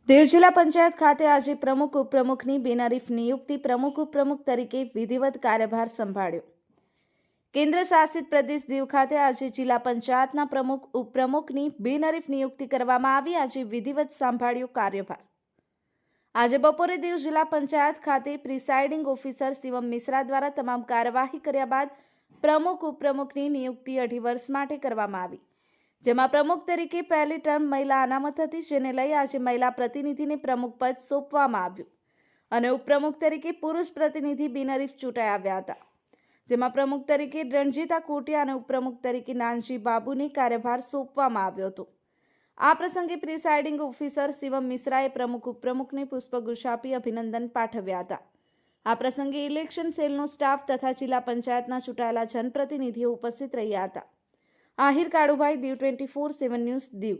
દેવ જિલ્લા પંચાયત ખાતે આજે પ્રમુખ ઉપપ્રમુખની બિનહરીફ નિયુક્તિ. પ્રમુખ ઉપપ્રમુખ તરીકે વિધિવત કાર્યભાર સંભાળ્યો. કેન્દ્ર શાસિત પ્રદેશ દીવ ખાતે આજે જિલ્લા પંચાયતના પ્રમુખ ઉપપ્રમુખની બિનહરીફ નિયુક્તિ કરવામાં આવી. આજે વિધિવત સંભાળ્યો કાર્યભાર. આજે બપોરે દીવ જિલ્લા પંચાયત ખાતે પ્રિસાઇડિંગ ઓફિસર શિવમ મિશ્રા દ્વારા તમામ કાર્યવાહી કર્યા બાદ પ્રમુખ ઉપપ્રમુખની નિયુક્તિ 2.5 વર્ષ માટે કરવામાં આવી, જેમાં પ્રમુખ તરીકે પહેલી ટર્મ મહિલા અનામત હતી, જેને લઈ આજે મહિલા પ્રતિનિધિને પ્રમુખ પદ સોંપવામાં આવ્યું અને ઉપપ્રમુખ તરીકે પુરુષ પ્રતિનિધિ બિનહરીફ ચૂંટાઈ આવ્યા હતા, જેમાં પ્રમુખ તરીકે રણજીતા કોટિયા અને ઉપપ્રમુખ તરીકે નાનજી બાબુને કાર્યભાર સોંપવામાં આવ્યો હતો. આ પ્રસંગે પ્રિસાઇડિંગ ઓફિસર શિવમ મિશ્રાએ પ્રમુખ ઉપપ્રમુખને પુષ્પગુચ્છ આપી અભિનંદન પાઠવ્યા હતા. આ પ્રસંગે ઇલેક્શન સેલનો સ્ટાફ તથા જિલ્લા પંચાયતના ચૂંટાયેલા જનપ્રતિનિધિઓ ઉપસ્થિત રહ્યા હતા. આહિર કાળુભાઈ, દીવ 24/7 ન્યૂઝ, દીવ.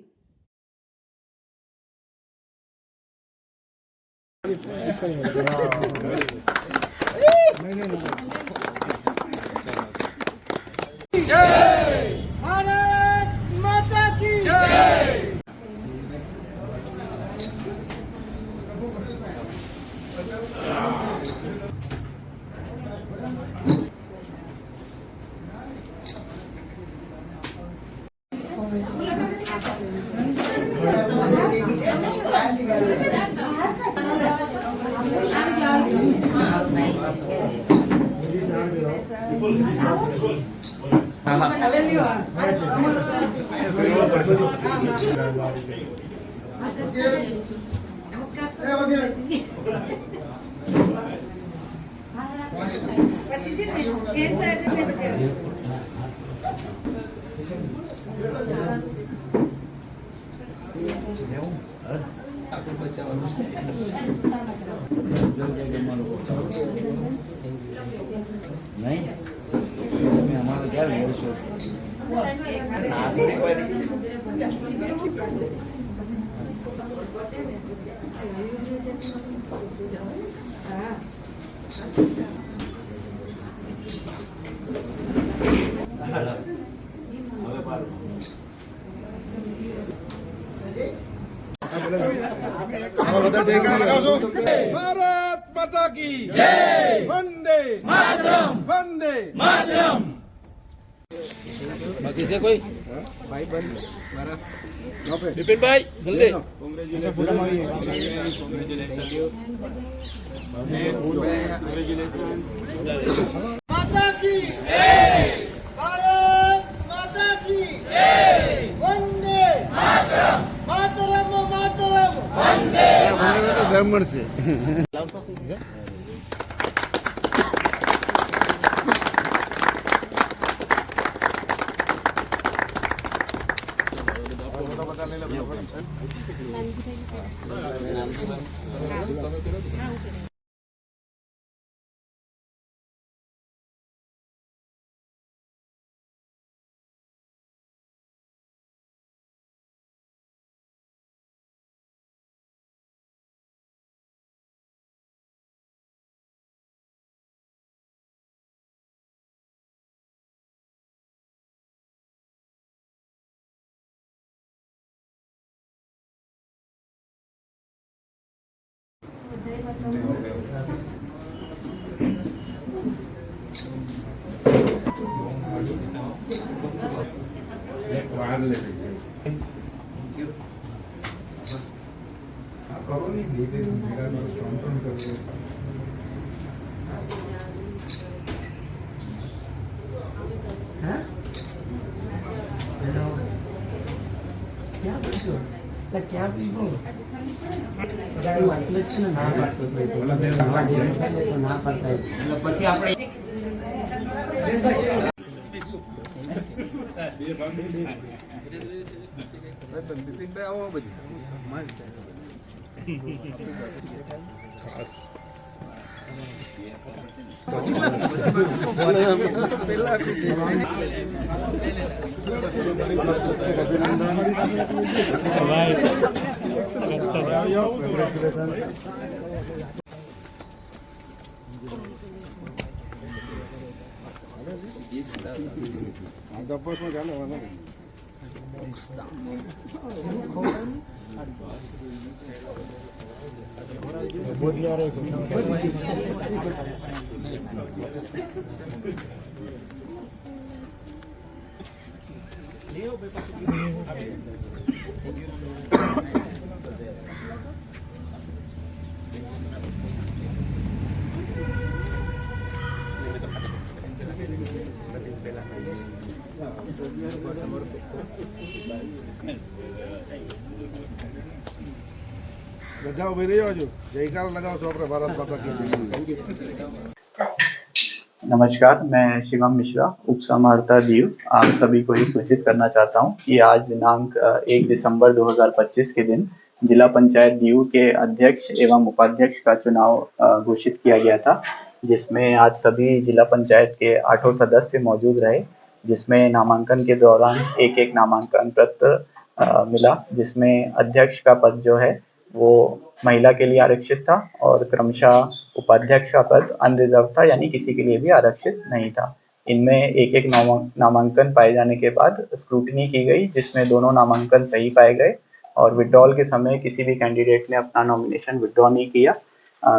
भारत माता की जय, वंदे मातरम, वंदे मातरम. बाकी से कोई भाई बंद मारा विपिन भाई जल्दी अच्छा फोटो मारिए. माता की जय, भारत माता की जय, वंदे मातरम, मातरम मातरम, वंदे मातरम. ધર્મ છે. क्या પછી આપણે ગપ્પો ચાલે બધા ઉભી રહ્યો છો જયકાર लगाओ છો આપણે ભારત माता की जय। नमस्कार, मैं शिवम मिश्रा, उप समाहर्ता दीव आप सभी को ये सूचित करना चाहता हूँ कि आज दिनांक 1 दिसंबर 2025 के दिन जिला पंचायत दीव के अध्यक्ष एवं उपाध्यक्ष का चुनाव घोषित किया गया था, जिसमें आज सभी जिला पंचायत के 8 सदस्य मौजूद रहे, जिसमें नामांकन के दौरान एक एक नामांकन पत्र मिला, जिसमें अध्यक्ष का पद जो है वो महिला के लिए आरक्षित था और क्रमशः उपाध्यक्ष का पद अनरिजर्व था, यानी किसी के लिए भी आरक्षित नहीं था। इनमें एक एक नामांकन पाए जाने के बाद स्क्रूटनी की गई, जिसमें दोनों नामांकन सही पाए गए और विड्रॉल के समय किसी भी कैंडिडेट ने अपना नॉमिनेशन विड्रॉ नहीं किया।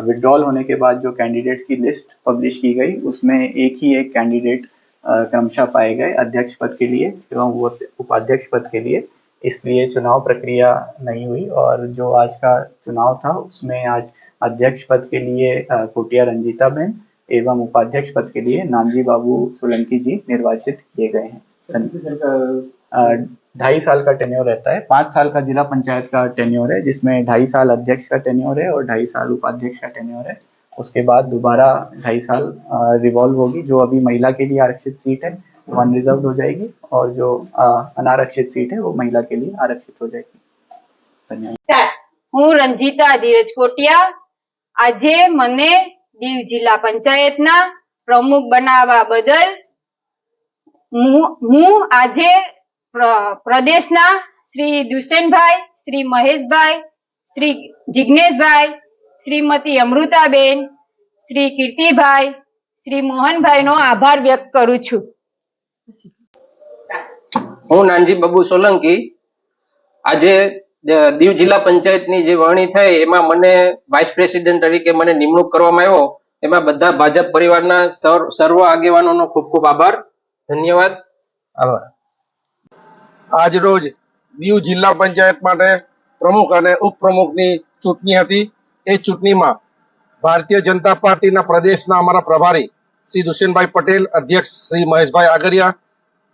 विड्रॉल होने के बाद जो कैंडिडेट्स की लिस्ट पब्लिश की गई, उसमें एक ही एक कैंडिडेट क्रमशः पाए गए अध्यक्ष पद के लिए एवं वो उपाध्यक्ष पद के लिए, इसलिए चुनाव प्रक्रिया नहीं हुई। और जो आज का चुनाव था उसमें आज अध्यक्ष पद के लिए कोटिया रंजीता बहन एवं उपाध्यक्ष पद के लिए नानजी बाबू सोलंकी जी निर्वाचित किए गए हैं। 2.5 साल का टेन्योर रहता है, 5 साल का जिला पंचायत का टेन्योर है, जिसमें 2.5 साल अध्यक्ष का टेन्योर है और 2.5 साल उपाध्यक्ष का टेन्योर है। उसके बाद दोबारा 2.5 साल रिवॉल्व होगी। जो अभी महिला के लिए आरक्षित सीट है वो अनरिजर्व हो जाएगी और जो अनारक्षित सीट है वो महिला के लिए आरक्षित हो जाएगी। धन्यवाद। હું રંજીતા ધીરજ કોટિયા આજે મને દીવ જિલ્લા પંચાયતના પ્રમુખ બનાવવા બદલ હું આજે પ્રદેશના શ્રી દુષ્યંતભાઈ, શ્રી મહેશભાઈ, શ્રી જિગ્નેશભાઈ, શ્રીમતી અમૃતાબેન, શ્રી કીર્તિભાઈ, શ્રી મોહનભાઈનો આભાર વ્યક્ત કરું છું। હું નાનજી બાબુ સોલંકી આજે દીવ જિલ્લા પંચાયતની જે વરણી થઈ એમાં મને વાઇસ પ્રેસિડેન્ટ તરીકે મને નિમણૂક કરવામાં આવ્યો, એમાં બધા ભાજપ પરિવારના સર્વ આગેવાનોનો ખૂબ ખૂબ આભાર, ધન્યવાદ, આભાર। આજ રોજ દીવ જિલ્લા પંચાયત માટે પ્રમુખ અને ઉપપ્રમુખની ચૂંટણી હતી। એ ચૂંટણીમાં ભારતીય જનતા પાર્ટીના પ્રદેશના અમારા પ્રભારી શ્રી દુષ્યંતભાઈ પટેલ, અધ્યક્ષ શ્રી મહેશભાઈ આગરિયા,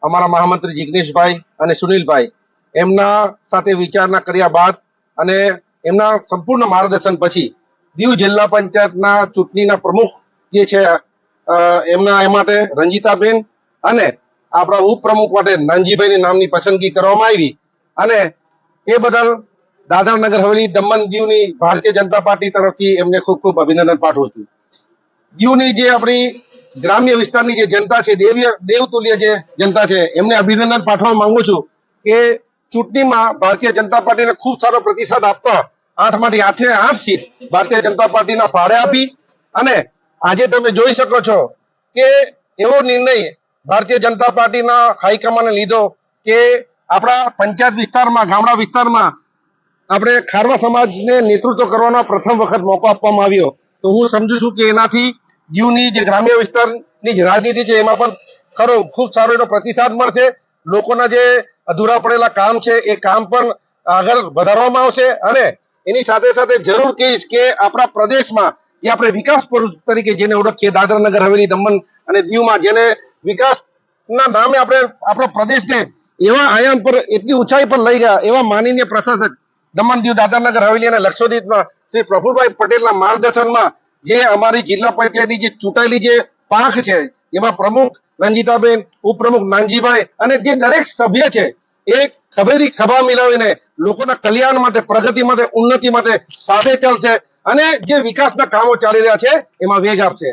અમારા મહામંત્રી જિગ્નેશભાઈ અને સુનિલભાઈ એમના સાથે વિચારણા કર્યા બાદ અને એમના સંપૂર્ણ માર્ગદર્શન પછી દીવ જિલ્લા પંચાયતના ચૂંટણીના પ્રમુખ જે છે એમના એ માટે રંજીતાબેન અને આપણા ઉપપ્રમુખ માટે નાનજીભાઈની નામની પસંદગી કરવામાં આવી અને એ બદલ દાદરા નગર હવેલી દમણ દીવની ભારતીય જનતા પાર્ટી તરફથી એમને ખૂબ ખૂબ અભિનંદન પાઠવું છું। દીવની જે આપણી ગ્રામ્ય વિસ્તારની જે જનતા છે, દેવતુલ્ય જે જનતા છે, એમને અભિનંદન પાઠવવા માંગુ છું કે ચૂંટણીમાં ભારતીય જનતા પાર્ટીને ખૂબ સારો પ્રતિસાદ આપતા 8માંથી 8 સીટ ભારતીય જનતા પાર્ટીના ફાળે આપી અને આજે તમે જોઈ શકો છો કે એવો નિર્ણય ભારતીય જનતા પાર્ટીના હાઈકમાન્ડે લીધો કે આપણા પંચાયત વિસ્તારમાં, ગામડા વિસ્તારમાં આપણે ખારવા સમાજને નેતૃત્વ કરવાનો પ્રથમ વખત મોકો આપવામાં આવ્યો। તો હું સમજુ છું કે એનાથી દીવની જે ગ્રામ્ય વિસ્તારની જે રાજનીતિ છે એમાં પણ ખરો ખૂબ સારો એનો પ્રતિસાદ મળશે। લોકોના જે અધૂરા પડેલા કામ છે એ કામ પણ આગળ વધારવામાં આવશે અને એની સાથે સાથે જરૂર કહીશ કે આપણા પ્રદેશમાં જે આપણે વિકાસ પુરુષ તરીકે જેને ઓળખીએ, દાદરા નગર હવેલી, દમણ અને દીવમાં જેને વિકાસના નામે આપણે આપણો પ્રદેશને એવા આયામ પર એટલી ઊંચાઈ પર લઈ ગયા એવા માનનીય પ્રશાસક દમણ, દીવ, દાદરા નગર હવેલી અને લક્ષદ્વીપના શ્રી પ્રફુલભાઈ પટેલના માર્ગદર્શનમાં જે અમારી જિલ્લા પંચાયતની જે ચૂંટાયેલી જે પાંખ છે એમાં પ્રમુખ રંજીતાબેન, ઉપપ્રમુખ નાનજીભાઈ અને જે દરેક સભ્ય છે એ ખભેથી ખભા મિલાવીને લોકોના કલ્યાણ માટે, પ્રગતિ માટે, ઉન્નતિ માટે સાથે ચાલશે અને જે વિકાસના કામો ચાલી રહ્યા છે એમાં વેગ આપશે।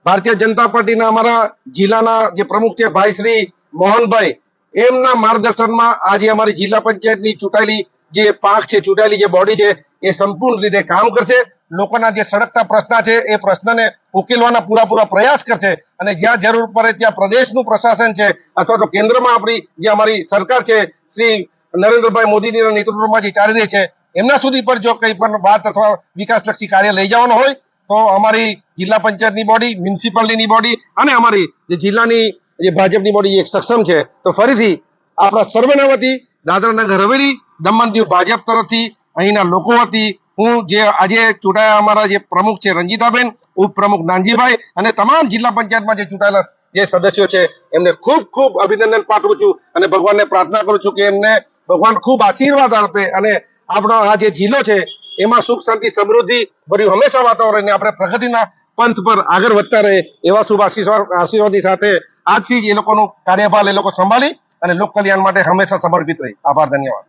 ભારતીય જનતા પાર્ટીના અમારા જિલ્લાના જે પ્રમુખ છે ભાઈ શ્રી મોહનભાઈ, એમના માર્ગદર્શનમાં આજે અમારી જિલ્લા પંચાયતની ચૂંટાયેલી જે પાંખ છે, ચૂંટાયેલી જે બોડી છે એ સંપૂર્ણ રીતે કામ કરશે। લોકોના જે સળગતા પ્રશ્ન છે એ પ્રશ્નને ઉકેલવાના પૂરા પ્રયાસ કરશે અને જ્યાં જરૂર પડે ત્યાં પ્રદેશનું પ્રશાસન છે અથવા તો કેન્દ્રમાં આપણી જે અમારી સરકાર છે શ્રી નરેન્દ્રભાઈ મોદીજીના નેતૃત્વમાં જે ચાલી રહી છે એમના સુધી પર જો કંઈ પણ વાત અથવા વિકાસલક્ષી કાર્ય લઈ જવાનું હોય તો અમારી જિલ્લા પંચાયતની બોડી, મ્યુનિસિપાલિટીની બોડી અને અમારી જે જિલ્લાની જે ભાજપની બોડી એક સક્ષમ છે. તો ફરીથી આપણા સર્વેના વતી દાદરા નગર હવેલી, દમણ દીવ ભાજપ તરફથી અહીંના લોકો વતી હું જે આજે ચૂંટાયા અમારા જે પ્રમુખ છે રંજીતાબેન, ઉપપ્રમુખ નાનજીભાઈ અને તમામ જિલ્લા પંચાયતમાં જે ચૂંટાયેલા જે સદસ્યો છે એમને ખૂબ ખૂબ અભિનંદન પાઠવું છું અને ભગવાનને પ્રાર્થના કરું છું કે એમને ભગવાન ખૂબ આશીર્વાદ આપે અને આપણો આ જે જિલ્લો છે એમાં સુખ શાંતિ સમૃદ્ધિ ભર્યું હંમેશા વાતાવરણ આપણે પ્રગતિના પંથ પર આગળ વધતા રહે એવા શુભ આશીર્વાદની સાથે આજથી જ એ લોકોનું કાર્યભાર એ લોકો સંભાળી અને લોક કલ્યાણ માટે હંમેશા સમર્પિત રહે. આભાર, ધન્યવાદ.